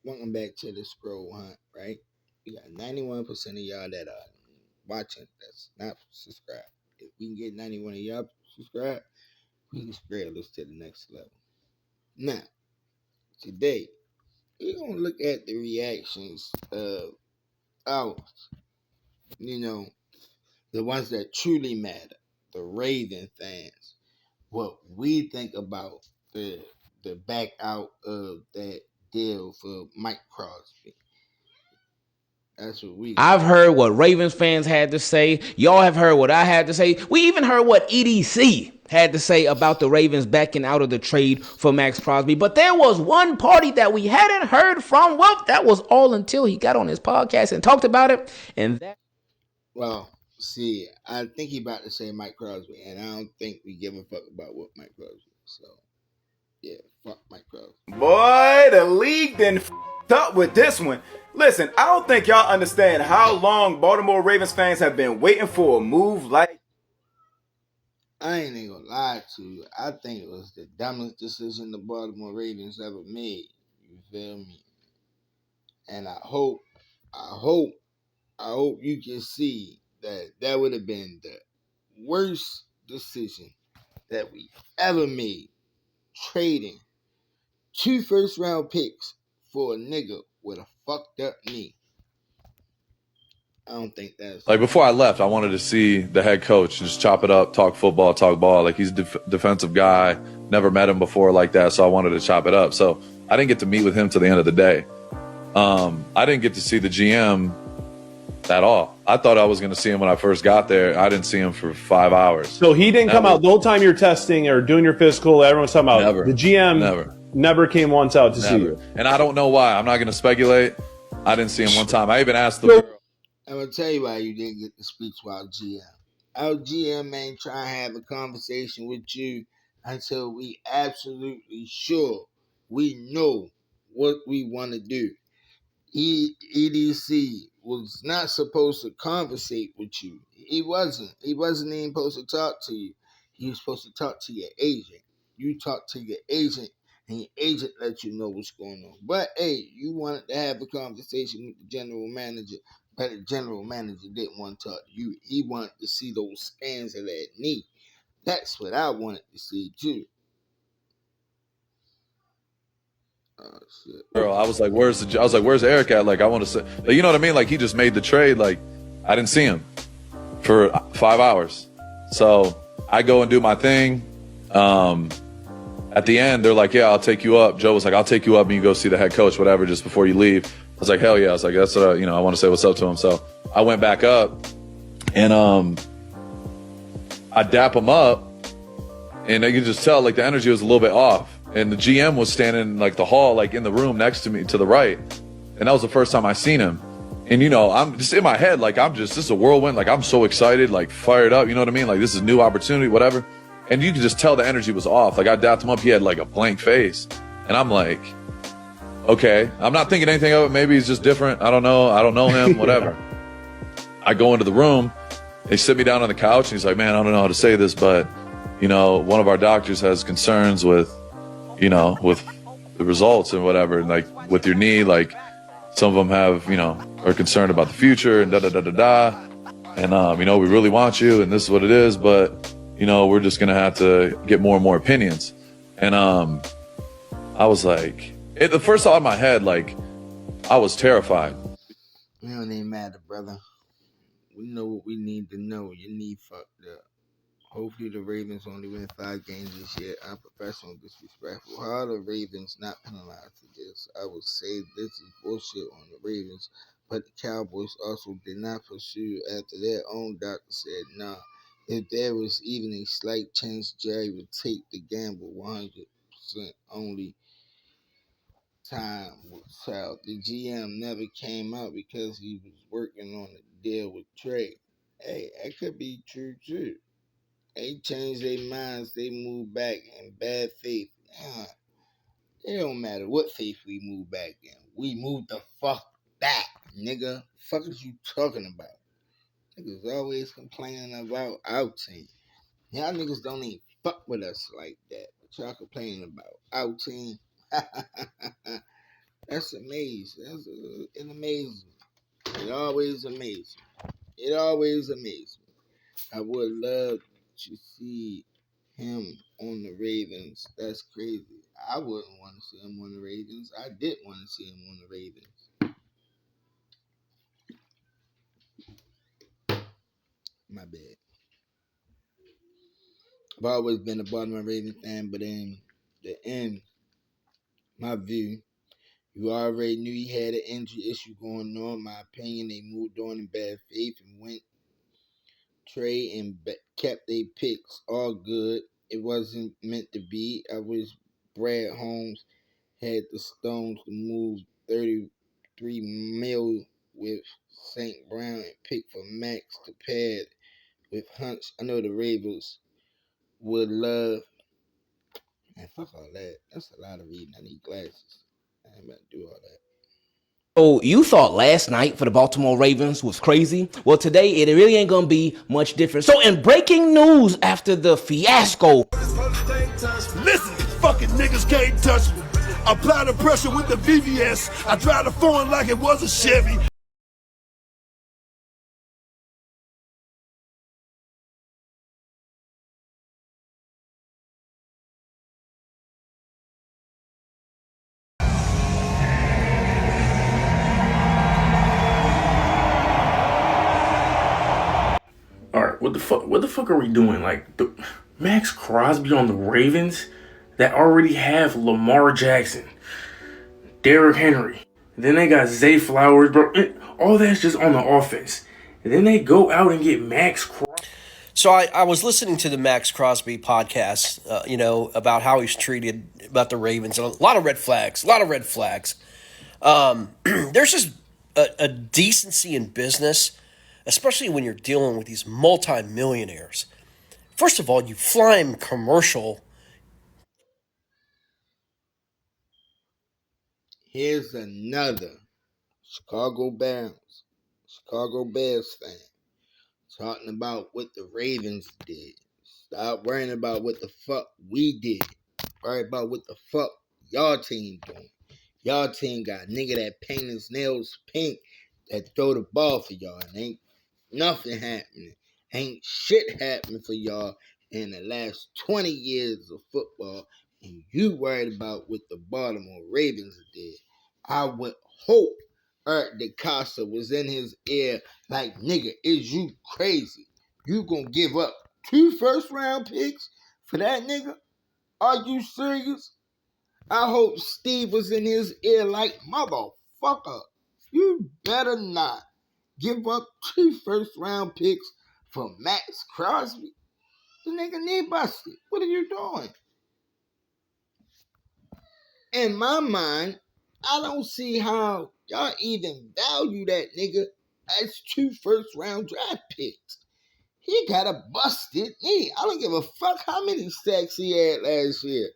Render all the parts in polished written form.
welcome back to the scroll hunt, right? We got 91% of y'all that are watching that's not subscribed. If we can get 91 of y'all subscribed, we can spread this to the next level. Now, today, we're going to look at the reactions of our, the ones that truly matter, the Raven fans, what we think about the back out of that deal for Maxx Crosby. That's what we. I've heard what Ravens fans had to say. Y'all have heard what I had to say. We even heard what EDC had to say about the Ravens backing out of the trade for Maxx Crosby. But there was one party that we hadn't heard from. Well, that was all until he got on his podcast and talked about it. Well, see, I think he about to say Maxx Crosby, and I don't think we give a fuck about what Maxx Crosby. So, yeah, fuck Maxx Crosby. Boy, the league then f***ed up with this one. Listen, I don't think y'all understand how long Baltimore Ravens fans have been waiting for a move like. I ain't even gonna lie to you. I think it was the dumbest decision the Baltimore Ravens ever made. You feel me? And I hope you can see that would have been the worst decision that we ever made. Trading 2 first-round picks for a nigga with a fucked up knee. I don't think that's like. Before I left, I wanted to see the head coach, just chop it up, talk football, talk ball. Like, he's a defensive guy, never met him before like that, so I wanted to chop it up. So I didn't get to meet with him till the end of the day. I didn't get to see the GM at all. I thought I was going to see him when I first got there. I didn't see him for 5 hours. So he didn't come out the whole time you're testing or doing your physical. Everyone's talking about Never. The GM never came once out to see you. And I don't know why. I'm not going to speculate. I didn't see him one time. I even asked the girl. I'm going to tell you why you didn't get to speak to our GM. Our GM ain't trying to have a conversation with you until we absolutely sure we know what we want to do. EDC was not supposed to conversate with you. He wasn't. He wasn't even supposed to talk to you. He was supposed to talk to your agent. You talk to your agent, and your agent let you know what's going on. But hey, you wanted to have a conversation with the general manager, but the general manager didn't want to talk to you. He wanted to see those scans of that knee. That's what I wanted to see too. Oh shit. Girl, I was like, where's Eric at? Like, I want to say, like, you know what I mean? Like, he just made the trade. Like, I didn't see him for 5 hours. So I go and do my thing. At the end, they're like, yeah, I'll take you up. Joe was like, I'll take you up and you go see the head coach, whatever, just before you leave. I was like, hell yeah. I was like, that's what I want to say what's up to him. So I went back up and I dap him up, and you could just tell, like, the energy was a little bit off. And the GM was standing in, like, the hall, like, in the room next to me to the right. And that was the first time I seen him. And, I'm just in my head, like, this is a whirlwind. Like, I'm so excited, like, fired up. You know what I mean? Like, this is a new opportunity, whatever. And you could just tell the energy was off. Like, I dapped him up. He had, like, a blank face. And I'm like, okay. I'm not thinking anything of it. Maybe he's just different. I don't know. I don't know him, whatever. I go into the room. They sit me down on the couch. And he's like, man, I don't know how to say this, but, one of our doctors has concerns with with the results and whatever, and, like, with your knee, like, some of them have, are concerned about the future and da-da-da-da-da. And, we really want you, and this is what it is, but, we're just going to have to get more and more opinions. And I was like, the first thought in my head, like, I was terrified. It don't even matter, brother. We know what we need to know. Your knee fucked up. Hopefully the Ravens only win 5 games this year. Unprofessional, disrespectful. How are the Ravens not penalized for this? I would say this is bullshit on the Ravens, but the Cowboys also did not pursue after their own doctor said, nah, if there was even a slight chance Jerry would take the gamble 100% only time will tell. The GM never came out because he was working on a deal with Trey. Hey, that could be true too. They change their minds, they move back in bad faith. It don't matter what faith we move back in. We move the fuck back, nigga. Fuck is you talking about? Niggas always complaining about our team. Y'all niggas don't even fuck with us like that. What y'all complaining about? Our team. That's amazing. It's amazing. It always amazes me. It always amazes me. I would love to see him on the Ravens. That's crazy. I wouldn't want to see him on the Ravens. I did want to see him on the Ravens. My bad. I've always been a Baltimore Ravens fan, but in the end, my view, you already knew he had an injury issue going on. In my opinion, they moved on in bad faith and went Trey and kept their picks all good. It wasn't meant to be. I wish Brad Holmes had the stones to move 33 mil with St. Brown and pick for Max to pad with Hunts. I know the Ravens would love. Man, fuck all that. That's a lot of reading. I need glasses. I ain't about to do all that. So you thought last night for the Baltimore Ravens was crazy? Well, today it really ain't gonna be much different. So in breaking news after the fiasco, listen, fucking niggas can't touch me. Apply the pressure with the VVS. I drive the foreign like it was a Chevy. All right, what the fuck are we doing? Like, Maxx Crosby on the Ravens that already have Lamar Jackson, Derrick Henry. Then they got Zay Flowers, bro. All that's just on the offense. And then they go out and get Maxx Crosby. So I was listening to the Maxx Crosby podcast, about how he's treated, about the Ravens, and a lot of red flags. There's just a decency in business, especially when you're dealing with these multi-millionaires. First of all, you fly him commercial. Here's another Chicago Bears fan talking about what the Ravens did. Stop worrying about what the fuck we did. Worry about what the fuck y'all team doing. Y'all team got a nigga that paint his nails pink that throw the ball for y'all. And ain't nothing happening. Ain't shit happening for y'all in the last 20 years of football. And you worried about what the Baltimore Ravens did. I would hope Eric DeCosta was in his ear like, nigga, is you crazy? You gonna give up 2 first-round picks for that nigga? Are you serious? I hope Steve was in his ear like, motherfucker, you better not give up 2 first-round picks for Maxx Crosby. The nigga knee busted. What are you doing? In my mind, I don't see how y'all even value that nigga as 2 first-round draft picks. He got a busted knee. I don't give a fuck how many sacks he had last year.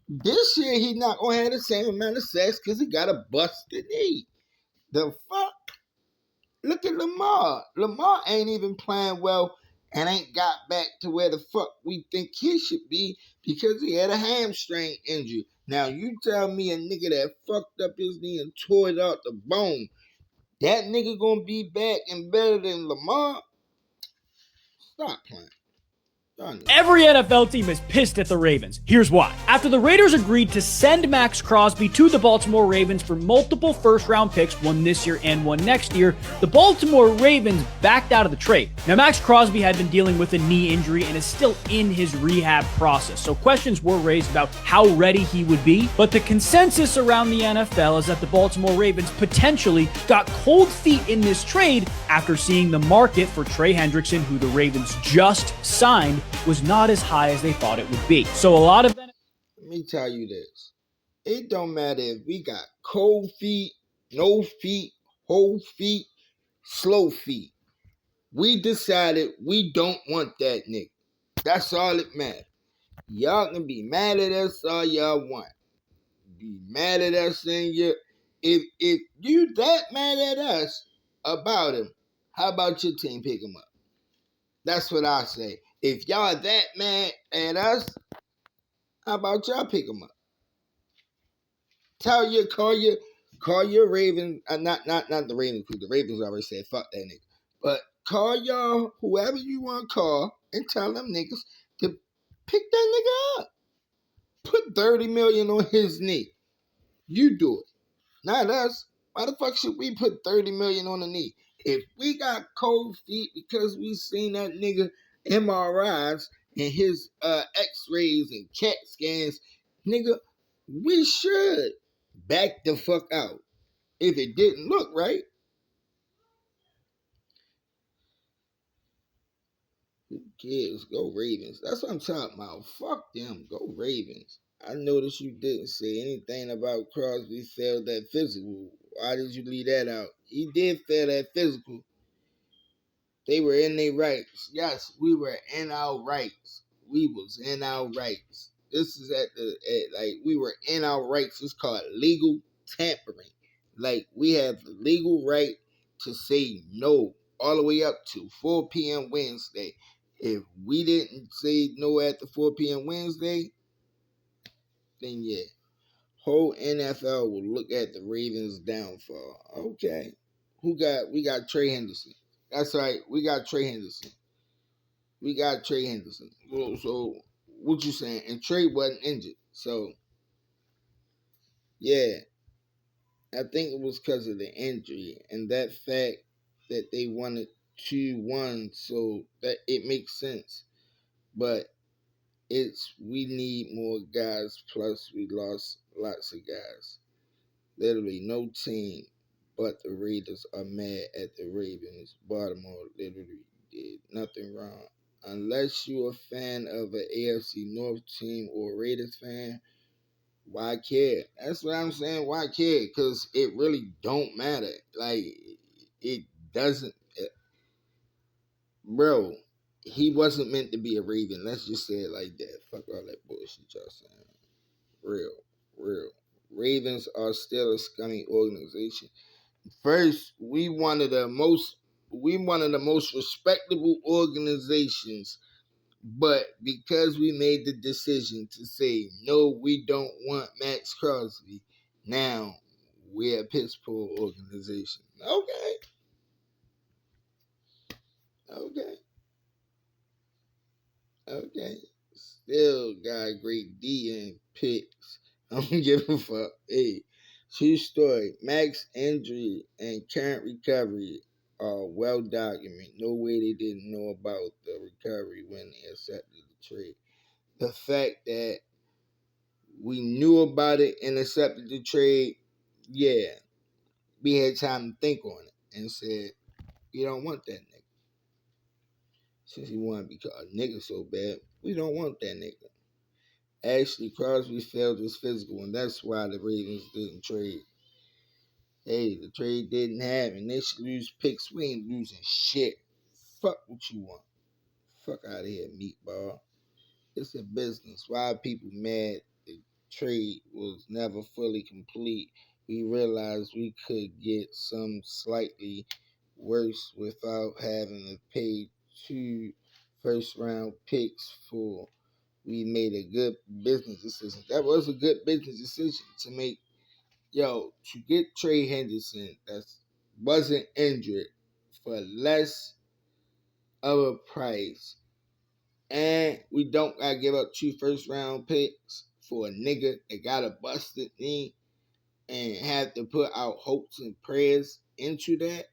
This year, he not going to have the same amount of sacks because he got a busted knee. The fuck? Look at Lamar. Lamar ain't even playing well and ain't got back to where the fuck we think he should be because he had a hamstring injury. Now, you tell me a nigga that fucked up his knee and tore it out the bone, that nigga gonna be back and better than Lamar? Stop playing. Every NFL team is pissed at the Ravens. Here's why. After the Raiders agreed to send Maxx Crosby to the Baltimore Ravens for multiple first-round picks, one this year and one next year, the Baltimore Ravens backed out of the trade. Now, Maxx Crosby had been dealing with a knee injury and is still in his rehab process, so questions were raised about how ready he would be, but the consensus around the NFL is that the Baltimore Ravens potentially got cold feet in this trade after seeing the market for Trey Hendrickson, who the Ravens just signed, was not as high as they thought it would be. So a lot of... Let me tell you this. It don't matter if we got cold feet, no feet, whole feet, slow feet. We decided we don't want that nigga. That's all it matters. Y'all can be mad at us all y'all want. Be mad at us in your... If you that mad at us about him, how about your team pick him up? That's what I say. If y'all that mad at us, how about y'all pick him up? Call your Call your Ravens, not the Ravens, because the Ravens already said fuck that nigga. But call y'all, whoever you want to call, and tell them niggas to pick that nigga up. Put $30 million on his knee. You do it. Not us. Why the fuck should we put $30 million on the knee? If we got cold feet because we seen that nigga MRIs and his x-rays and CAT scans, nigga, we should back the fuck out. If it didn't look right, who cares? Go Ravens. That's what I'm talking about. Fuck them. Go Ravens. I noticed you didn't say anything about Crosby failed that physical. Why did you leave that out? He did fail that physical. They were in their rights. Yes, we were in our rights. We was in our rights. This is like we were in our rights. It's called legal tampering. Like we have the legal right to say no all the way up to 4 p.m. Wednesday. If we didn't say no after 4 p.m. Wednesday, then yeah, whole NFL will look at the Ravens' downfall. Okay, we got Trey Hendrickson. That's right, we got Trey Hendrickson. So what you saying? And Trey wasn't injured, so yeah, I think it was because of the injury and that fact that they wanted 2-1, so that it makes sense. But we need more guys, plus we lost lots of guys. Literally no team but the Raiders are mad at the Ravens. Baltimore literally did nothing wrong. Unless you're a fan of an AFC North team or a Raiders fan, why care? That's what I'm saying. Why care? Because it really don't matter. Like, it doesn't. Bro, he wasn't meant to be a Raven. Let's just say it like that. Fuck all that bullshit y'all saying. Real. Ravens are still a scummy organization. First, we one of the most respectable organizations, but because we made the decision to say no, we don't want Maxx Crosby, now we're a piss poor organization. Okay. Still got a great D in picks. I don't give a fuck. Hey, true story. Max's injury and current recovery are well documented. No way they didn't know about the recovery when they accepted the trade. The fact that we knew about it and accepted the trade, yeah, we had time to think on it and said, we don't want that nigga. Since he wanted to be called a nigga so bad, we don't want that nigga. Actually, Crosby failed his physical, and that's why the Ravens didn't trade. Hey, the trade didn't happen. They should lose picks. We ain't losing shit. Fuck what you want. Fuck out of here, meatball. It's a business. Why are people mad? The trade was never fully complete. We realized we could get some slightly worse without having to pay 2 first-round picks for. We made a good business decision. That was a good business decision to make. To get Trey Hendrickson that wasn't injured for less of a price, and we don't gotta give up 2 first-round picks for a nigga that got a busted knee and have to put our hopes and prayers into that.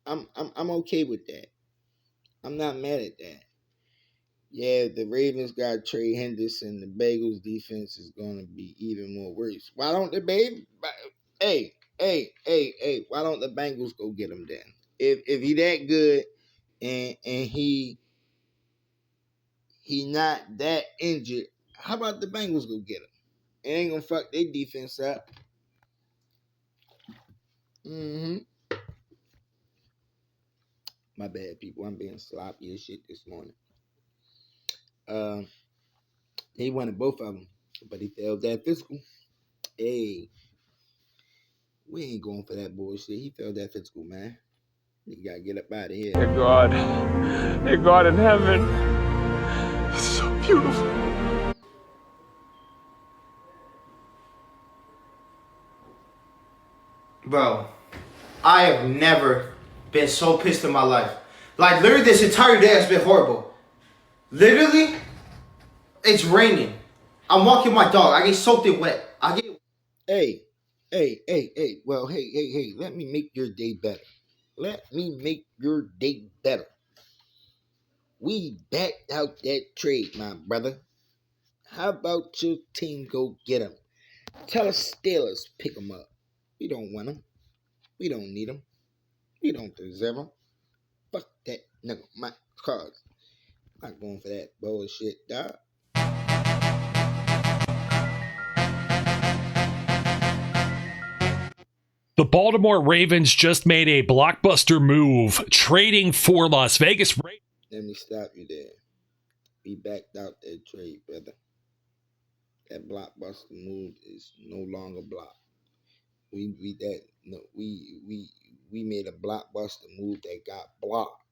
I'm okay with that. I'm not mad at that. Yeah, the Ravens got Trey Hendrickson. The Bengals defense is going to be even more worse. Why don't the Hey, why don't the Bengals go get him then? If he that good and he not that injured, how about the Bengals go get him? It ain't going to fuck their defense up. My bad, people. I'm being sloppy as shit this morning. He wanted both of them, but he failed that physical. Hey, we ain't going for that bullshit. He failed that physical, man. You gotta get up out of here. Dear God in heaven, it's so beautiful. Bro, I have never been so pissed in my life. Like, literally, this entire day has been horrible. Literally, it's raining. I'm walking my dog. I get soaked and wet. Hey. Well, hey. Let me make your day better. Let me make your day better. We backed out that trade, my brother. How about your team go get him? Tell us Steelers pick him up. We don't want him. We don't need him. We don't deserve him. Fuck that nigga, Maxx Crosby. I'm not going for that bullshit, dog. The Baltimore Ravens just made a blockbuster move, trading for Las Vegas Raiders. Let me stop you there. We backed out that trade, brother. That blockbuster move is no longer blocked. We made a blockbuster move that got blocked.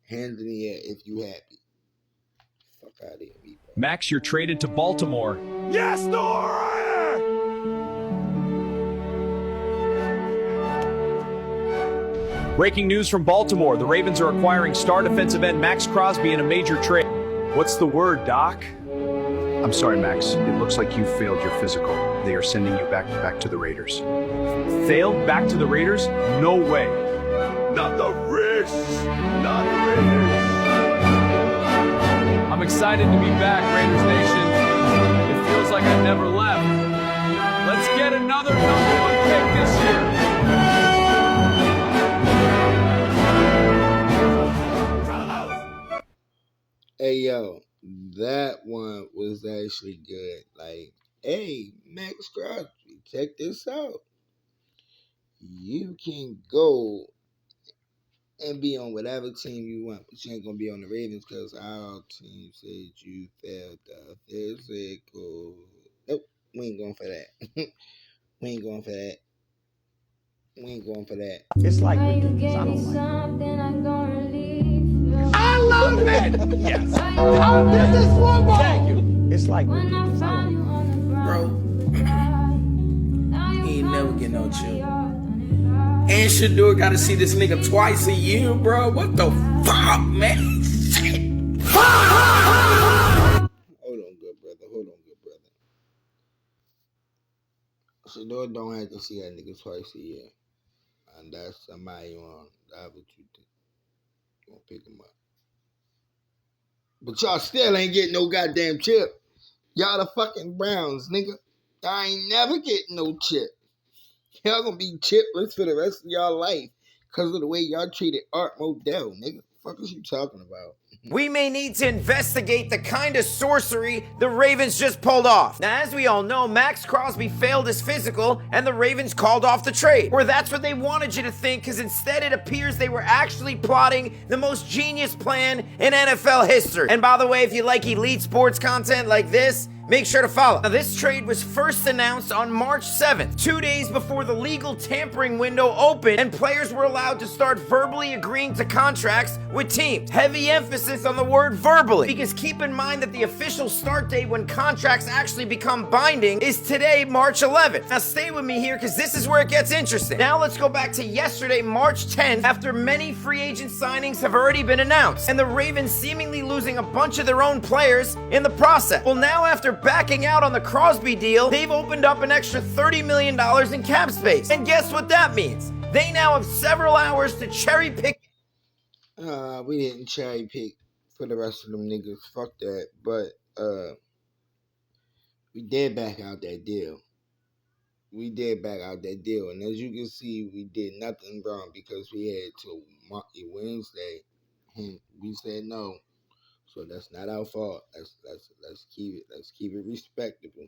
Hands in the air if you happy. Fuck out of here, people. Max, you're traded to Baltimore. Yes, Nora! Breaking news from Baltimore. The Ravens are acquiring star defensive end Maxx Crosby in a major trade. What's the word, Doc? I'm sorry, Max. It looks like you failed your physical. They are sending you back to the Raiders. Failed back to the Raiders? No way. Not the Raiders! Not the Raiders! I'm excited to be back, Raiders Nation. It feels like I never left. Let's get another #1 pick this year. Hey, yo, that one was actually good. Like, hey, Maxx Crosby, check this out. You can go and be on whatever team you want, but you ain't going to be on the Ravens because our team said you failed the physical. Nope, we ain't going for that. We ain't going for that. We ain't going for that. It's like ridiculous. I don't like it. I love it! Yes. Oh, this is football! Thank you. It's like ridiculous. I don't like it. Bro, he ain't never get no chill. And Shador gotta see this nigga twice a year, bro. What the fuck, man? Shit. Hold on, good brother. Shador don't have to see that nigga twice a year. And that's somebody on the other two gonna pick him up. But y'all still ain't getting no goddamn chip. Y'all the fucking Browns, nigga. Y'all ain't never getting no chip. Y'all gonna be chipless for the rest of y'all life because of the way y'all treated Art Modell, nigga. What the fuck is you talking about? We may need to investigate the kind of sorcery the Ravens just pulled off. Now, as we all know, Maxx Crosby failed his physical and the Ravens called off the trade. Or that's what they wanted you to think, because instead it appears they were actually plotting the most genius plan in NFL history. And by the way, if you like elite sports content like this, make sure to follow. Now, this trade was first announced on March 7th, 2 days before the legal tampering window opened and players were allowed to start verbally agreeing to contracts with teams. Heavy emphasis on the word verbally, because keep in mind that the official start date when contracts actually become binding is today, March 11th. Now, stay with me here because this is where it gets interesting. Now, let's go back to yesterday, March 10th, after many free agent signings have already been announced and the Ravens seemingly losing a bunch of their own players in the process. Well, now after backing out on the Crosby deal, they've opened up an extra $30 million in cap space. And guess what that means? They now have several hours to cherry pick. We didn't cherry pick for the rest of them niggas. Fuck that. But we did back out that deal. And as you can see, we did nothing wrong because we had till Wednesday. And we said no. So that's not our fault. Let's keep it respectable.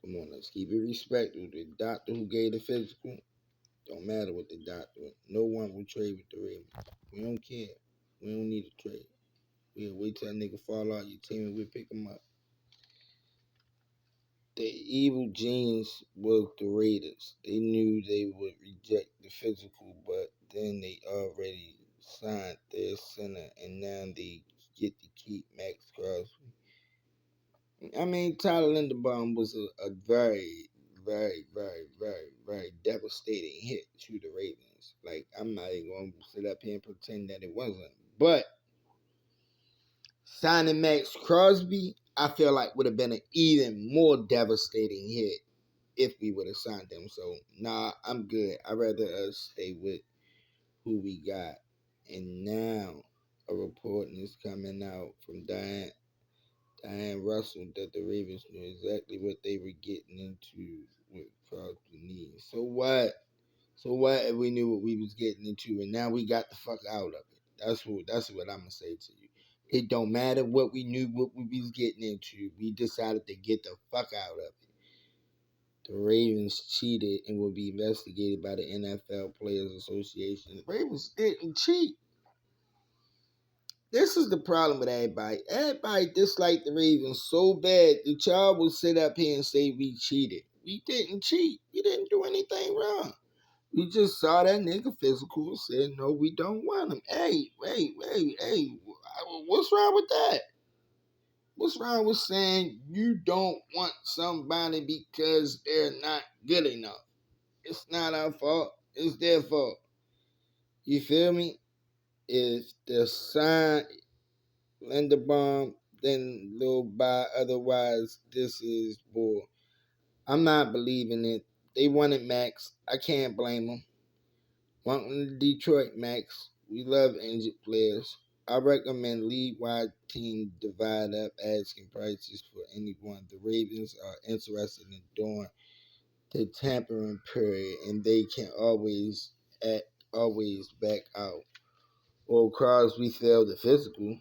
Come on, let's keep it respectable. The doctor who gave the physical, don't matter what the doctor. No one will trade with the Ravens. We don't care. We don't need a trade. We'll wait till that nigga fall out your team and we'll pick him up. The evil genius was the Raiders. They knew they would reject the physical, but then they already signed their center, and now they get to keep Maxx Crosby. I mean, Tyler Linderbaum was a very very, very, very, very devastating hit to the Ravens. Like, I'm not even going to sit up here and pretend that it wasn't. But signing Maxx Crosby, I feel like would have been an even more devastating hit if we would have signed him. So, nah, I'm good. I'd rather us stay with who we got. And now a report is coming out from Diane Russell that the Ravens knew exactly what they were getting into with Crosby needs. So what? So what if we knew what we was getting into and now we got the fuck out of it? That's what I'm gonna say to you. It don't matter what we knew what we was getting into. We decided to get the fuck out of it. The Ravens cheated and will be investigated by the NFL Players Association. The Ravens didn't cheat. This is the problem with everybody. Everybody dislike the Ravens so bad that y'all will sit up here and say we cheated. We didn't cheat. We didn't do anything wrong. We just saw that nigga physical and said, no, we don't want him. Hey, what's wrong with that? What's wrong with saying you don't want somebody because they're not good enough? It's not our fault. It's their fault. You feel me? If the sign Linderbaum, then Lil By. Otherwise, this is bull. I'm not believing it. They wanted Max. I can't blame them. Wanting Detroit Max. We love injured players. I recommend league-wide team divide up asking prices for anyone. The Ravens are interested in doing the tampering period, and they can always back out. Or Crosby failed the physical.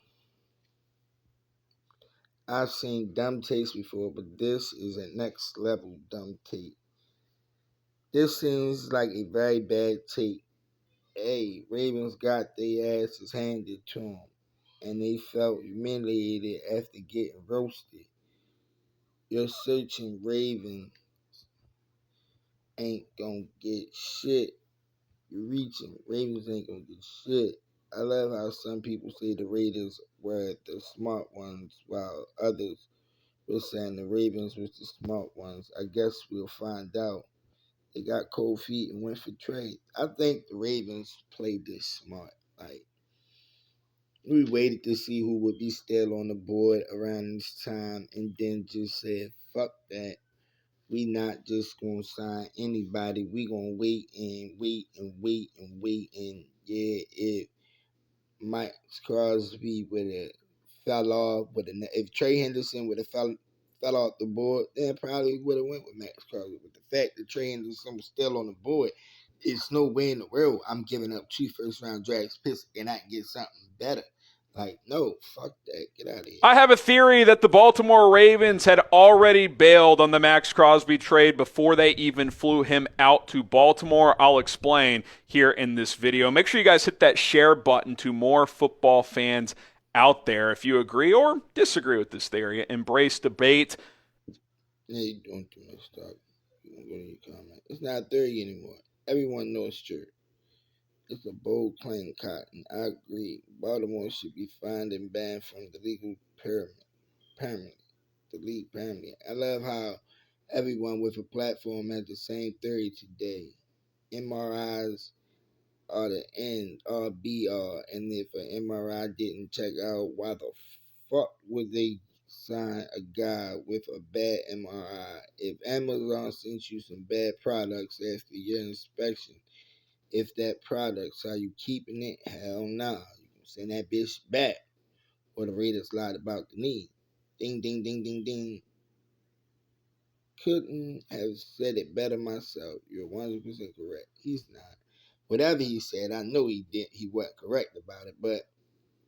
I've seen dumb takes before, but this is a next level dumb take. This seems like a very bad take. Hey, Ravens got their asses handed to them, and they felt humiliated after getting roasted. Your searching Ravens ain't gonna get shit. You're reaching. Ravens ain't gonna get shit. I love how some people say the Raiders were the smart ones, while others were saying the Ravens was the smart ones. I guess we'll find out. They got cold feet and went for trade. I think the Ravens played this smart. Like, we waited to see who would be still on the board around this time and then just said, fuck that. We not just going to sign anybody. We going to wait and wait and wait and wait. And yeah, if Maxx Crosby would have fell off, if Trey Hendrickson would have fell off the board, then probably would have went with Maxx Crosby. But the fact that Trey Hendrickson was still on the board, it's no way in the world I'm giving up 2 first-round draft picks and I can get something better. Like, no, fuck that. Get out of here. I have a theory that the Baltimore Ravens had already bailed on the Maxx Crosby trade before they even flew him out to Baltimore. I'll explain here in this video. Make sure you guys hit that share button to more football fans out there. If you agree or disagree with this theory, embrace debate. Yeah, you doing too much stuff. You won't go to your comment. It's not a theory anymore. Everyone knows it's true. It's a bold claim, Cotton. I agree. Baltimore should be fined and banned from the legal pyramid. The league pyramid. I love how everyone with a platform has the same theory today. MRIs are the end, all be all. And if an MRI didn't check out, why the fuck would they sign a guy with a bad MRI? If Amazon sent you some bad products after your inspection, if that product's how you keeping it, hell nah. You can send that bitch back. Or the Raiders lied about the knee. Ding, ding, ding, ding, ding. Couldn't have said it better myself. You're 100% correct. He's not. Whatever he said, I know he wasn't correct about it, but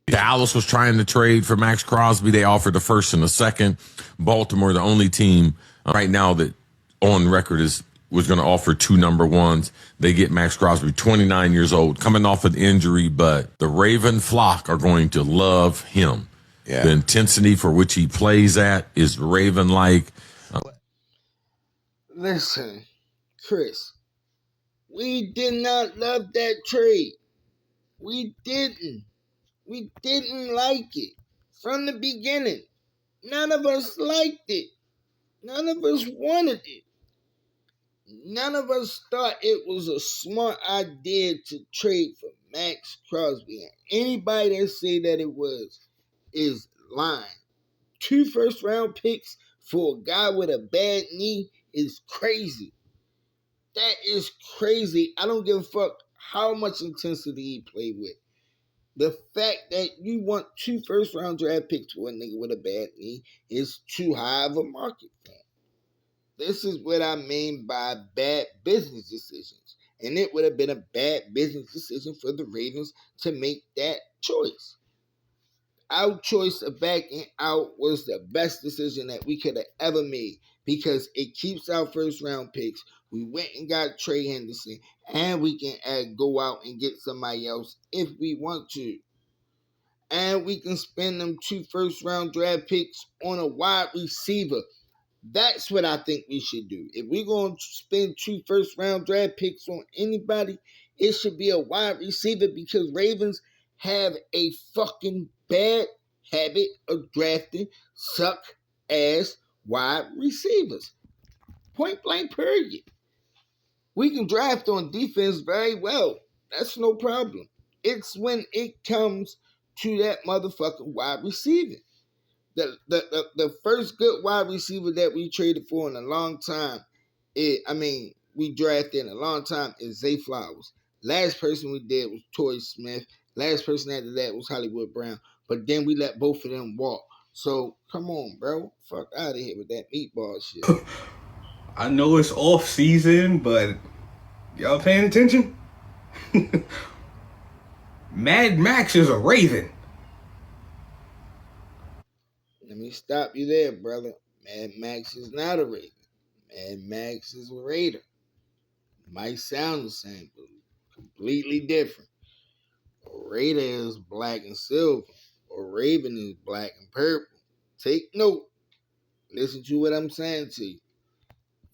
Dallas was trying to trade for Maxx Crosby. They offered the first and the second. Baltimore, the only team right now that on record was going to offer 2 number ones. They get Maxx Crosby, 29 years old, coming off an injury, but the Raven flock are going to love him. Yeah. The intensity for which he plays at is Raven-like. Listen, Chris, we did not love that trade. We didn't. We didn't like it from the beginning. None of us liked it. None of us wanted it. None of us thought it was a smart idea to trade for Maxx Crosby. And anybody that say that it was is lying. 2 first-round picks for a guy with a bad knee is crazy. That is crazy. I don't give a fuck how much intensity he played with. The fact that you want 2 first-round draft picks for a nigga with a bad knee is too high of a market for him. This is what I mean by bad business decisions. And it would have been a bad business decision for the Ravens to make that choice. Our choice of backing out was the best decision that we could have ever made because it keeps our first-round picks. We went and got Trey Hendrickson, and we can go out and get somebody else if we want to. And we can spend them 2 first-round draft picks on a wide receiver. That's what I think we should do. If we're going to spend 2 first-round draft picks on anybody, it should be a wide receiver because Ravens have a fucking bad habit of drafting suck-ass wide receivers. Point blank, period. We can draft on defense very well. That's no problem. It's when it comes to that motherfucking wide receiver. The first good wide receiver that we traded for in a long time, we drafted in a long time is Zay Flowers. Last person we did was Torrey Smith. Last person after that was Hollywood Brown. But then we let both of them walk. So, come on, bro. Fuck out of here with that meatball shit. I know it's off season, but y'all paying attention? Mad Max is a Raven. Let me stop you there, brother. Mad Max is not a Raven. Mad Max is a Raider. Might sound the same, but completely different. A Raider is black and silver. A Raven is black and purple. Take note. Listen to what I'm saying to you.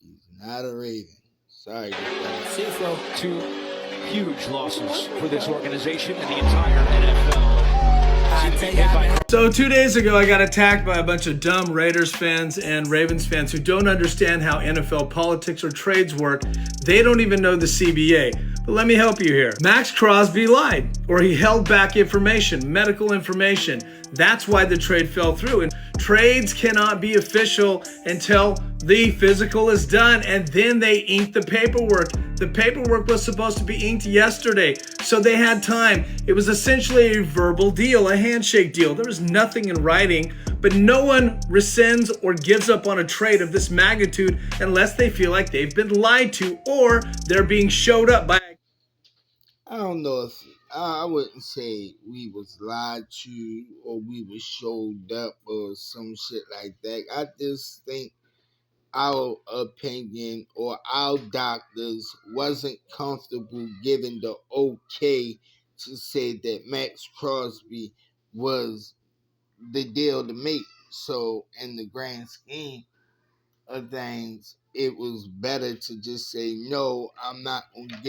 He's not a Raven. Sorry. Seaflow, 2 huge losses for this organization and the entire NFL. So 2 days ago, I got attacked by a bunch of dumb Raiders fans and Ravens fans who don't understand how NFL politics or trades work. They don't even know the CBA. But let me help you here. Maxx Crosby lied, or he held back information, medical information. That's why the trade fell through. And trades cannot be official until the physical is done, and then they ink the paperwork. The paperwork was supposed to be inked yesterday, so they had time. It was essentially a verbal deal, a handshake deal. There was nothing in writing, but no one rescinds or gives up on a trade of this magnitude unless they feel like they've been lied to or they're being showed up by. I don't know if I wouldn't say we was lied to or we was showed up or some shit like that. I just think our opinion or our doctors wasn't comfortable giving the okay to say that Maxx Crosby was the deal to make. So in the grand scheme of things, it was better to just say no. I'm not gonna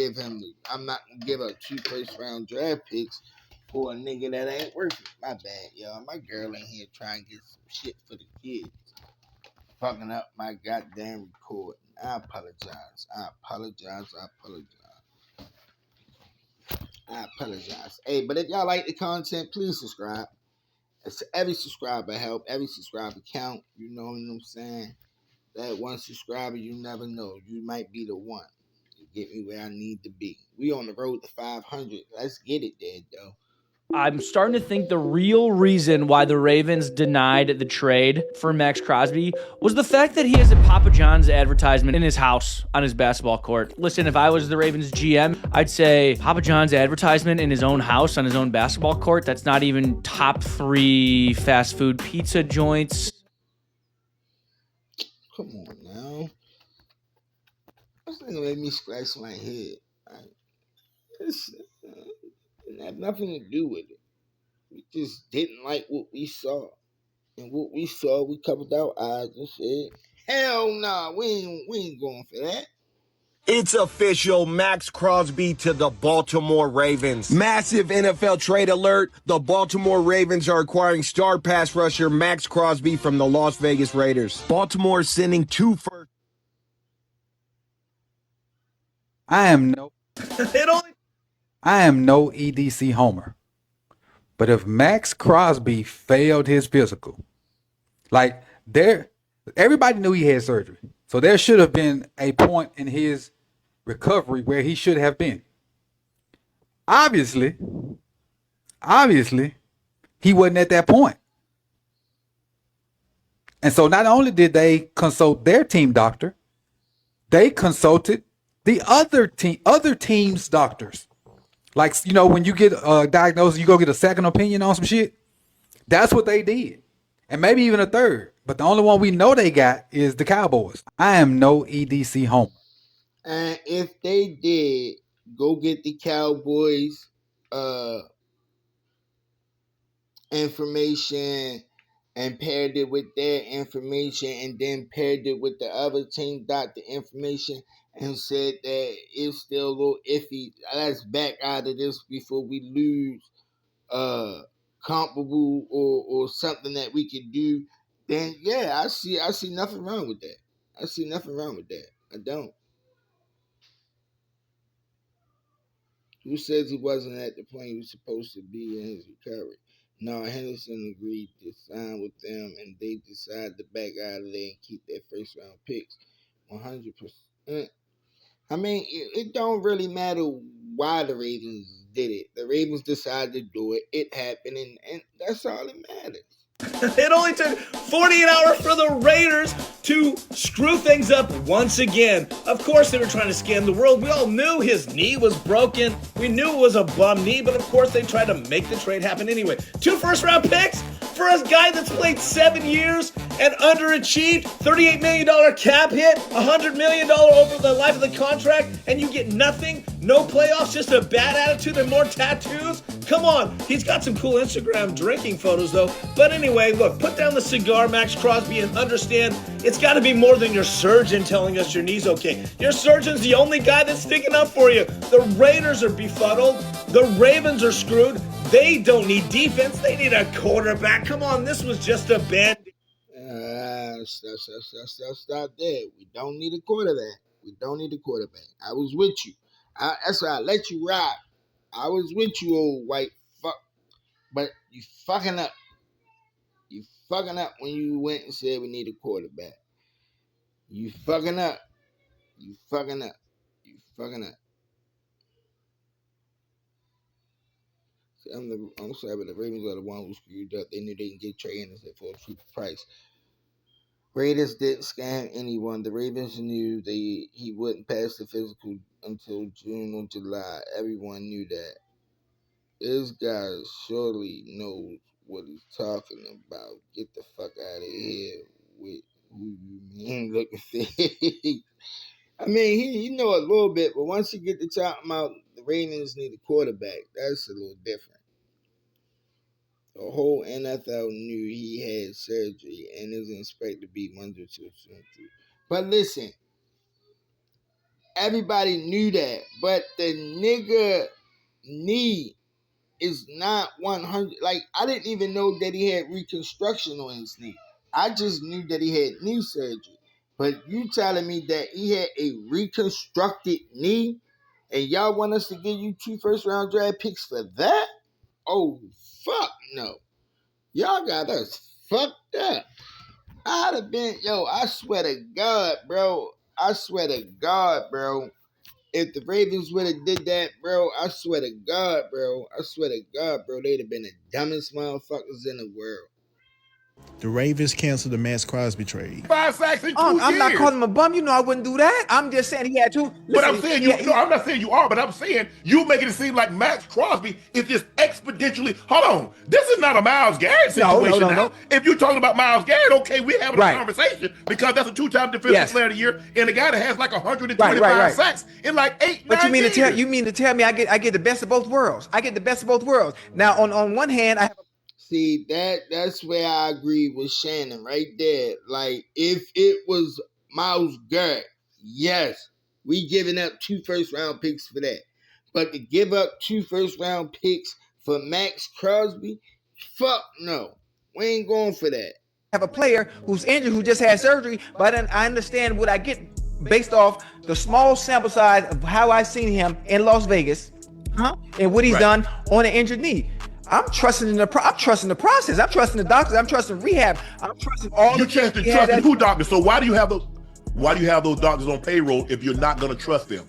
give up 2 first-round draft picks for a nigga that ain't worth it. My bad, y'all. My girl ain't here trying to get some shit for the kids. Fucking up my goddamn recording. I apologize. I apologize. Hey, but if y'all like the content, please subscribe. It's every subscriber help. Every subscriber count. You know what I'm saying? That one subscriber, you never know. You might be the one to get me where I need to be. We on the road to 500. Let's get it there, though. I'm starting to think the real reason why the Ravens denied the trade for Maxx Crosby was the fact that he has a Papa John's advertisement in his house on his basketball court. Listen, if I was the Ravens GM, I'd say Papa John's advertisement in his own house on his own basketball court. That's not even top 3 fast food pizza joints. Come on now. This thing made me scratch my head. It had nothing to do with it. We just didn't like what we saw. And what we saw, we covered our eyes and said, hell nah, we ain't going for that. It's official. Maxx Crosby to the Baltimore Ravens. Massive NFL trade alert. The Baltimore Ravens are acquiring star pass rusher Maxx Crosby from the Las Vegas Raiders. Baltimore sending 2 first. I am no EDC homer. But if Maxx Crosby failed his physical, like everybody knew he had surgery. So there should have been a point in his recovery where he should have been. Obviously, he wasn't at that point. And so not only did they consult their team doctor, they consulted the other team's doctors. Like, you know, when you get diagnosed, you go get a second opinion on some shit. That's what they did. And maybe even a third. But the only one we know they got is the Cowboys. I am no EDC homer. And if they did, go get the Cowboys information and paired it with their information and then paired it with the other team doctor information and said that it's still a little iffy. Let's back out of this before we lose comparable or something that we could do. Then yeah, I see nothing wrong with that. I see nothing wrong with that. I don't. Who says he wasn't at the point he was supposed to be in his recovery? No, Henderson agreed to sign with them, and they decided to back out of there and keep their first round picks. 100%. I mean, it don't really matter why the Ravens did it. The Ravens decided to do it. It happened, and that's all that matters. It only took 48 hours for the Raiders to screw things up once again. Of course, they were trying to scam the world. We all knew his knee was broken. We knew it was a bum knee, but of course, they tried to make the trade happen anyway. 2 first-round picks for a guy that's played 7 years and underachieved, $38 million cap hit, $100 million over the life of the contract, and you get nothing? No playoffs, just a bad attitude and more tattoos? Come on, he's got some cool Instagram drinking photos though. But anyway, look, put down the cigar, Maxx Crosby, and understand it's got to be more than your surgeon telling us your knee's okay. Your surgeon's the only guy that's sticking up for you. The Raiders are befuddled. The Ravens are screwed. They don't need defense. They need a quarterback. Come on, this was just a bad. Stop there. We don't need a quarterback. We don't need a quarterback. I was with you. That's why I let you ride. I was with you, old white fuck. But you fucking up. You fucking up when you went and said we need a quarterback. You fucking up. You fucking up. You fucking up. I'm sorry, but the Ravens are the one who screwed up. They knew they can get Trey Hendrickson for a cheap price. Raiders didn't scam anyone. The Ravens knew he wouldn't pass the physical until June or July. Everyone knew that. This guy surely knows what he's talking about. Get the fuck out of here with who you mean looking things. I mean, he know a little bit, but once you get to talking about the Ravens need a quarterback, that's a little different. The whole NFL knew he had surgery and isn't expected to be 100%. But listen, everybody knew that, but the nigga knee is not 100. Like, I didn't even know that he had reconstruction on his knee. I just knew that he had knee surgery. But you telling me that he had a reconstructed knee and y'all want us to give you 2 first-round draft picks for that? Oh, fuck no. Y'all got us fucked up. I'd have been, I swear to God, bro. If the Ravens would have did that, bro, I swear to God, bro, they'd have been the dumbest motherfuckers in the world. The Ravens canceled the Maxx Crosby trade. 5 sacks in 2 years. I'm not calling him a bum. You know I wouldn't do that. I'm just saying he had 2. But I'm saying I'm not saying you are, but I'm saying you making it seem like Maxx Crosby is just exponentially. Hold on, this is not a Myles Garrett situation. No. If you're talking about Myles Garrett, okay, we're having a conversation because that's a 2-time defensive player of the year and a guy that has like 125 sacks in like 8. But you mean years. to tell me I get the best of both worlds? I get the best of both worlds. Now on one hand, I have. See, that's where I agree with Shannon right there. Like, if it was Myles Garrett, yes, we giving up 2 first-round picks for that. But to give up 2 first-round picks for Maxx Crosby, fuck no. We ain't going for that. Have a player who's injured, who just had surgery, but I understand what I get. based off the small sample size of how I seen him in Las Vegas, and what he's done on an injured knee. I'm trusting the process. I'm trusting the doctors. I'm trusting rehab. I'm trusting all. You trusting who doctors? So why do you have those doctors on payroll if you're not going to trust them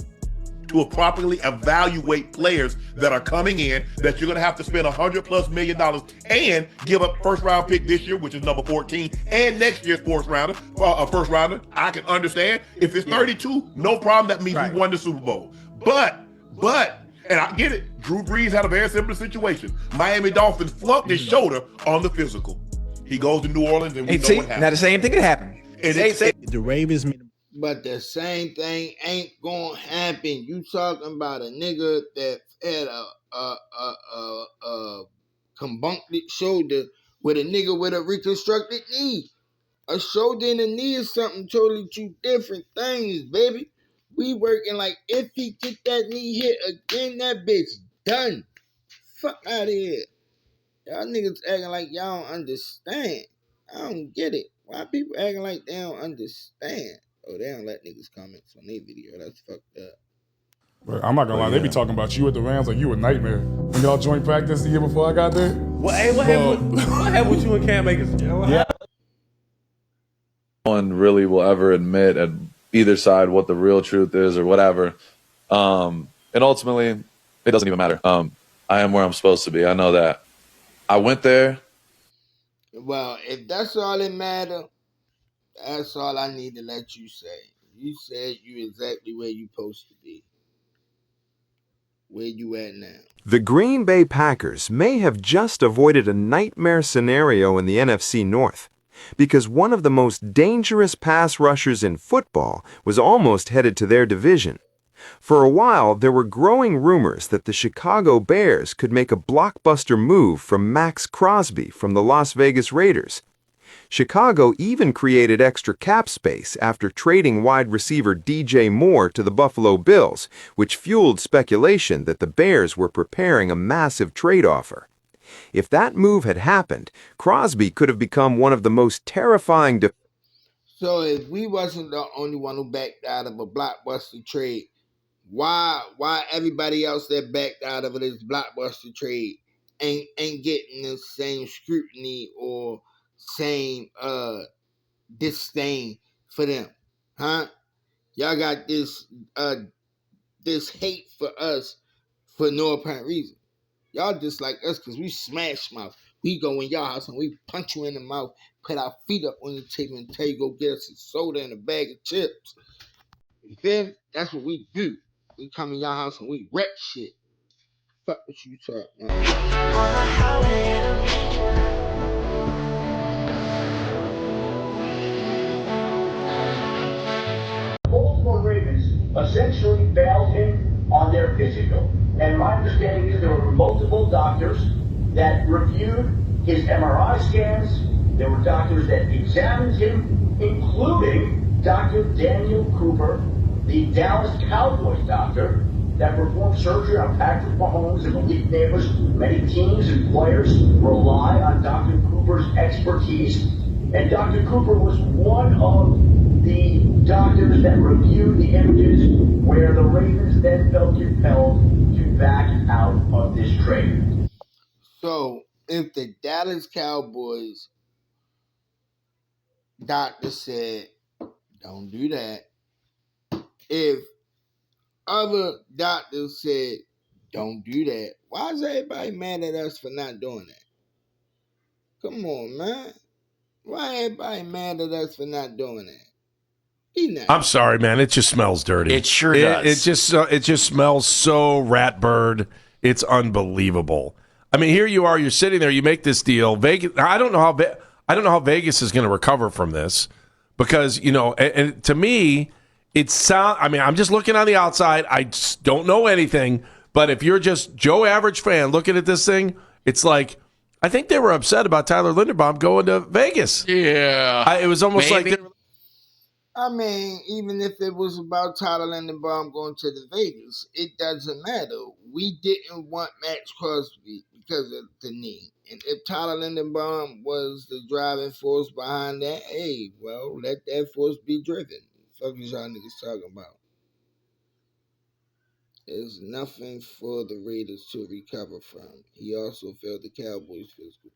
to properly evaluate players that are coming in that you're going to have to spend $100+ million and give up first round pick this year, which is number 14, and next year's first rounder. I can understand if it's 32, no problem. That means we won the Super Bowl. But. And I get it. Drew Brees had a very similar situation. Miami Dolphins flunked his shoulder on the physical. He goes to New Orleans and we know what happened. Now the same thing could happen. The Ravens. But the same thing ain't gonna happen. You talking about a nigga that had a combuncted shoulder with a nigga with a reconstructed knee. A shoulder and a knee is something totally two different things, baby. We working like if he get that knee hit again, that bitch done. Fuck out of here. Y'all niggas acting like y'all don't understand. I don't get it. Why people acting like they don't understand? Oh, they don't let niggas comments on their video. That's fucked up. But I'm not gonna lie, they be talking about you at the Rams like you a nightmare. When y'all joint practice the year before I got there. What happened with you and Cam Akers? Yeah. No one really will ever admit at either side what the real truth is or whatever. And ultimately, it doesn't even matter. I am where I'm supposed to be. I know that. I went there. Well, if that's all that matter, that's all I need to let you say. You said you exactly where you supposed to be. Where you at now? The Green Bay Packers may have just avoided a nightmare scenario in the NFC North, because one of the most dangerous pass rushers in football was almost headed to their division. For a while, there were growing rumors that the Chicago Bears could make a blockbuster move from Maxx Crosby from the Las Vegas Raiders. Chicago even created extra cap space after trading wide receiver DJ Moore to the Buffalo Bills, which fueled speculation that the Bears were preparing a massive trade offer. If that move had happened, Crosby could have become one of the most terrifying. So if we wasn't the only one who backed out of a blockbuster trade, why everybody else that backed out of this blockbuster trade ain't getting the same scrutiny or same disdain for them? Huh? Y'all got this hate for us for no apparent reason. Y'all just like us because we smash mouth. We go in your house and we punch you in the mouth, put our feet up on the table and tell you go get us a soda and a bag of chips. You feel me? That's what we do. We come in your house and we wreck shit. Fuck what you talk, man. Baltimore Ravens essentially bailed him on their physical. And my understanding is there were multiple doctors that reviewed his MRI scans. There were doctors that examined him, including Dr. Daniel Cooper, the Dallas Cowboys doctor that performed surgery on Patrick Mahomes and elite neighbors. Many teams and players rely on Dr. Cooper's expertise. And Dr. Cooper was one of the doctors that reviewed the images where the Ravens then felt compelled to back out of this trade. So, if the Dallas Cowboys doctor said, don't do that. If other doctors said, don't do that, why is everybody mad at us for not doing that? Come on, man. Why everybody mad at us for not doing that? I'm sorry, man. It just smells dirty. It sure does. It just smells so ratbird. It's unbelievable. I mean, here you are. You're sitting there. You make this deal. Vegas. I don't know how Vegas is going to recover from this because and to me, I mean, I'm just looking on the outside. I just don't know anything. But if you're just Joe average fan looking at this thing, it's like I think they were upset about Tyler Linderbaum going to Vegas. Yeah, it was almost maybe. like. I mean, even if it was about Tyler Linderbaum going to the Vegas, it doesn't matter. We didn't want Maxx Crosby because of the knee. And if Tyler Linderbaum was the driving force behind that, hey, well, let that force be driven. fuck is y'all niggas talking about? There's nothing for the Raiders to recover from. He also failed the Cowboys physical.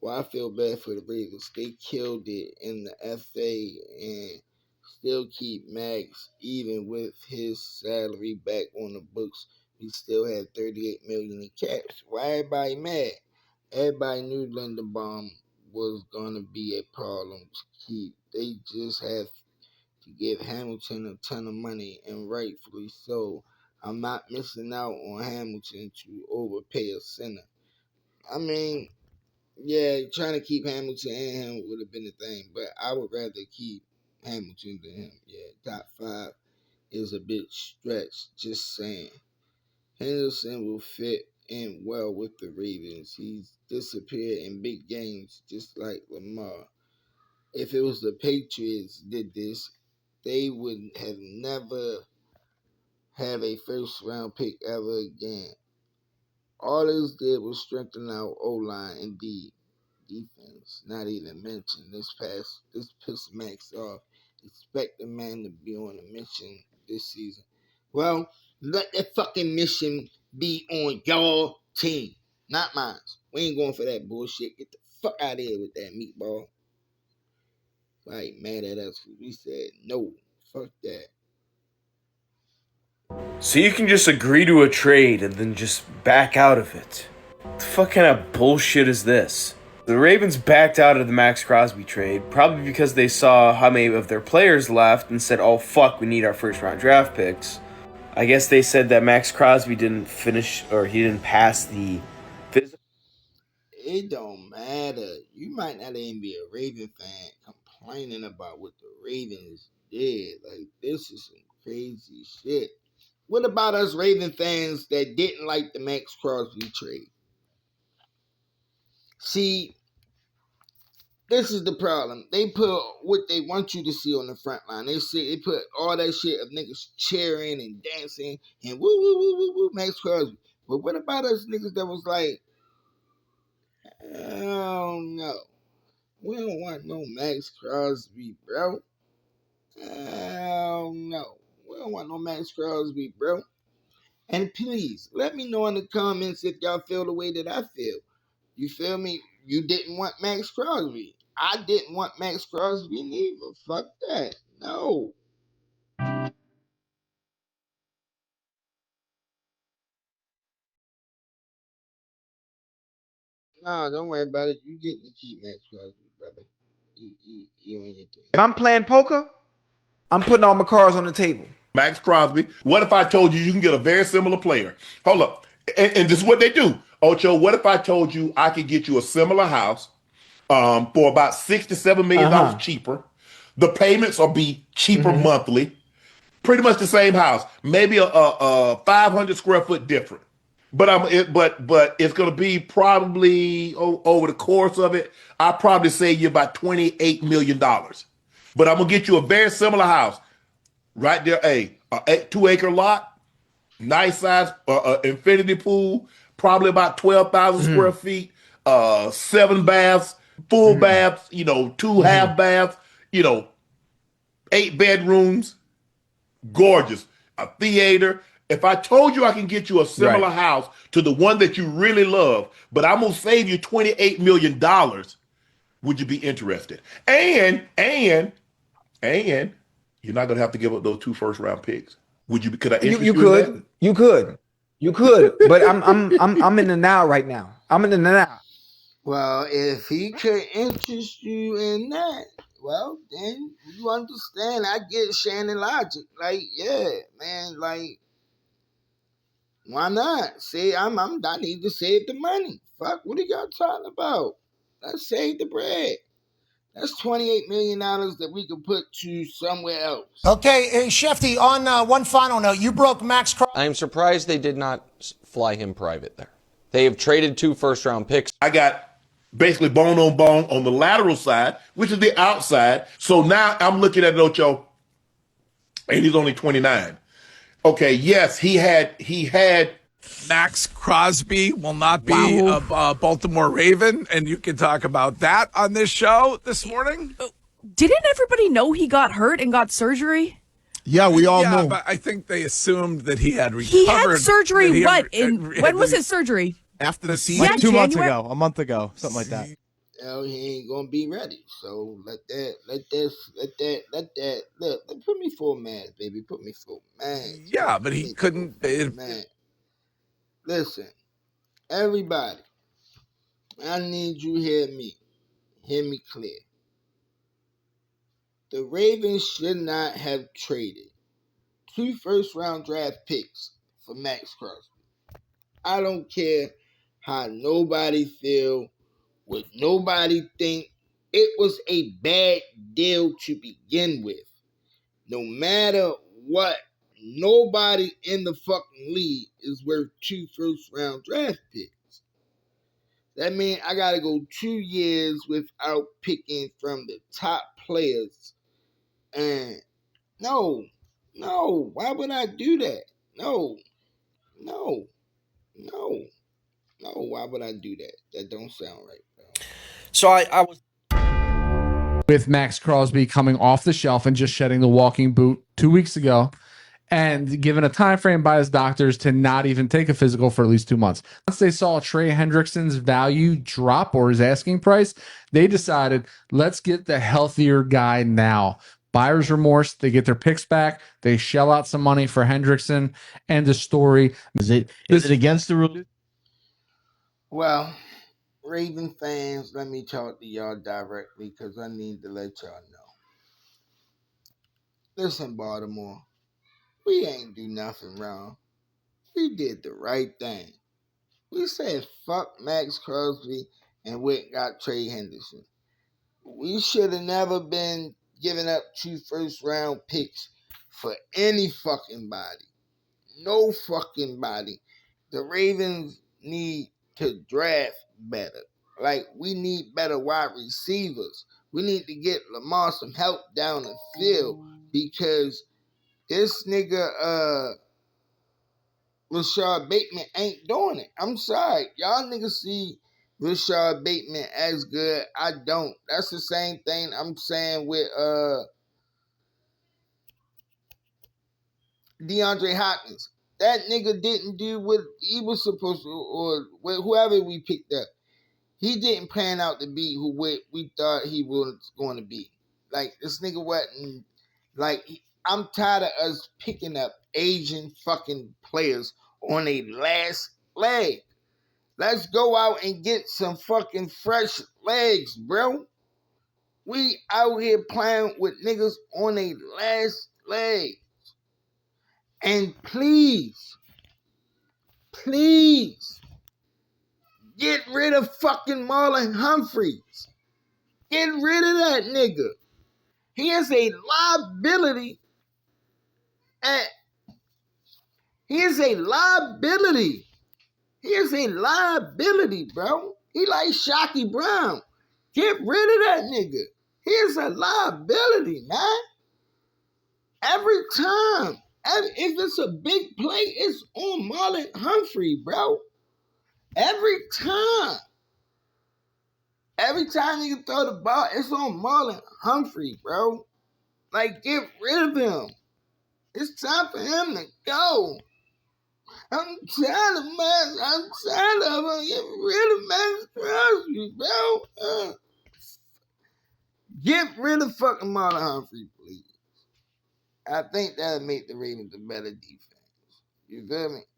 Well, I feel bad for the Ravens. They killed it in the FA and still keep Maxx, even with his salary back on the books. He still had $38 million in caps. Why everybody mad? Everybody knew Lindenbaum was gonna be a problem to keep. They just have to give Hamilton a ton of money, and rightfully so. I'm not missing out on Hamilton to overpay a center. I mean, yeah, trying to keep Hamilton and him would have been a thing, but I would rather keep Hamilton than him. Yeah, top 5 is a bit stretched, just saying. Henderson will fit in well with the Ravens. He's disappeared in big games, just like Lamar. If it was the Patriots did this, they would have never have a first-round pick ever again. All this did was strengthen our O-line and defense. Not even mention this pissed Maxx off. Expect the man to be on a mission this season. Well, let that fucking mission be on your team, not mine. We ain't going for that bullshit. Get the fuck out of here with that meatball. Like, mad at us because we said no. Fuck that. So you can just agree to a trade and then just back out of it. What the fuck kind of bullshit is this? The Ravens backed out of the Maxx Crosby trade, probably because they saw how many of their players left and said, oh fuck, we need our first round draft picks. I guess they said that Maxx Crosby didn't finish, or he didn't pass the physical. It don't matter. You might not even be a Raven fan complaining about what the Ravens did. Like, this is some crazy shit. What about us Raven fans that didn't like the Maxx Crosby trade? See, this is the problem. They put what they want you to see on the front line. They put all that shit of niggas cheering and dancing and woo woo woo woo woo Maxx Crosby. But what about us niggas that was like, oh no, we don't want no Maxx Crosby, bro. Oh no, we don't want no Maxx Crosby, bro. And please, let me know in the comments if y'all feel the way that I feel. You feel me? You didn't want Maxx Crosby. I didn't want Maxx Crosby neither. Fuck that. No. No, don't worry about it. You get to keep Maxx Crosby, brother. You and your thing. If I'm playing poker, I'm putting all my cards on the table. Maxx Crosby. What if I told you can get a very similar player? Hold up. And this is what they do. Ocho, what if I told you I could get you a similar house for about $6 to $7 million cheaper? The payments will be cheaper monthly. Pretty much the same house. Maybe a 500 square foot different. But it's going to be probably over the course of it, I'll probably save you about $28 million. But I'm going to get you a very similar house. Right there, a 2-acre lot, nice size infinity pool, probably about 12,000 square feet, 7 baths, full baths, 2 half baths, 8 bedrooms, gorgeous, a theater. If I told you I can get you a similar house to the one that you really love, but I'm gonna save you $28 million, would you be interested? And you're not gonna have to give up those 2 first-round picks. Would you? Could I interest you in that? You could, but I'm in the now right now. I'm in the now. Well, if he could interest you in that, well, then you understand. I get Shannon logic. Like, yeah, man, like, why not? See, I need to save the money. Fuck, what are y'all talking about? Let's save the bread. That's $28 million that we could put to somewhere else. Okay, Shefty, on one final note, you broke Maxx Crosby. I am surprised they did not fly him private there. They have traded 2 first-round picks. I got basically bone on bone on the lateral side, which is the outside. So now I'm looking at Ocho, and he's only 29. Okay, yes, he had Maxx Crosby will not be a Baltimore Raven, and you can talk about that on this show this morning. Didn't everybody know he got hurt and got surgery? Yeah, we all know. But I think they assumed that he had recovered. He had surgery. When When was his surgery? After the season? Yeah, 2 months January? ago, a month ago, something like that. He ain't gonna be ready. So let that look. Put me full man, baby. Put me full man. Yeah, but he couldn't. Man, listen, everybody. I need you to hear me. Hear me clear. The Ravens should not have traded 2 first-round draft picks for Maxx Crosby. I don't care how nobody feel, what nobody think. It was a bad deal to begin with. No matter what, nobody in the fucking league is worth 2 first-round draft picks. That means I got to go 2 years without picking from the top players. And no, why would I do that? No, why would I do that? That don't sound right, bro. So I was with Maxx Crosby coming off the shelf and just shedding the walking boot 2 weeks ago, and given a time frame by his doctors to not even take a physical for at least 2 months. Once they saw Trey Hendrickson's value drop, or his asking price, they decided, let's get the healthier guy now. Buyer's remorse. They get their picks back. They shell out some money for Hendrickson. And the story. Is it against the rules? Well, Raven fans, let me talk to y'all directly because I need to let y'all know. Listen, Baltimore, we ain't do nothing wrong. We did the right thing. We said fuck Maxx Crosby and went and got Trey Hendrickson. We should have never been giving up 2 first-round picks for any fucking body. No fucking body. The Ravens need to draft better. Like, we need better wide receivers. We need to get Lamar some help down the field because this nigga, Rashad Bateman ain't doing it. I'm sorry. Y'all niggas see Rashad Bateman as good. I don't. That's the same thing I'm saying with DeAndre Hopkins. That nigga didn't do what he was supposed to, or whoever we picked up. He didn't plan out to be who we thought he was going to be. Like, this nigga wasn't, like, I'm tired of us picking up Asian fucking players on a last leg. Let's go out and get some fucking fresh legs, bro. We out here playing with niggas on a last leg. And please, get rid of fucking Marlon Humphreys. Get rid of that nigga. He is a liability. He is a liability, bro. He like Shocky Brown. Get rid of that nigga. He is a liability, man. Every time. If it's a big play, it's on Marlon Humphrey, bro. Every time. Every time you throw the ball, it's on Marlon Humphrey, bro. Like, get rid of him. It's time for him to go. I'm tired of him. Get rid of Maxx Crosby, bro. Get rid of fucking Marlon Humphrey, please. I think that'll make the Ravens a better defense. You feel me?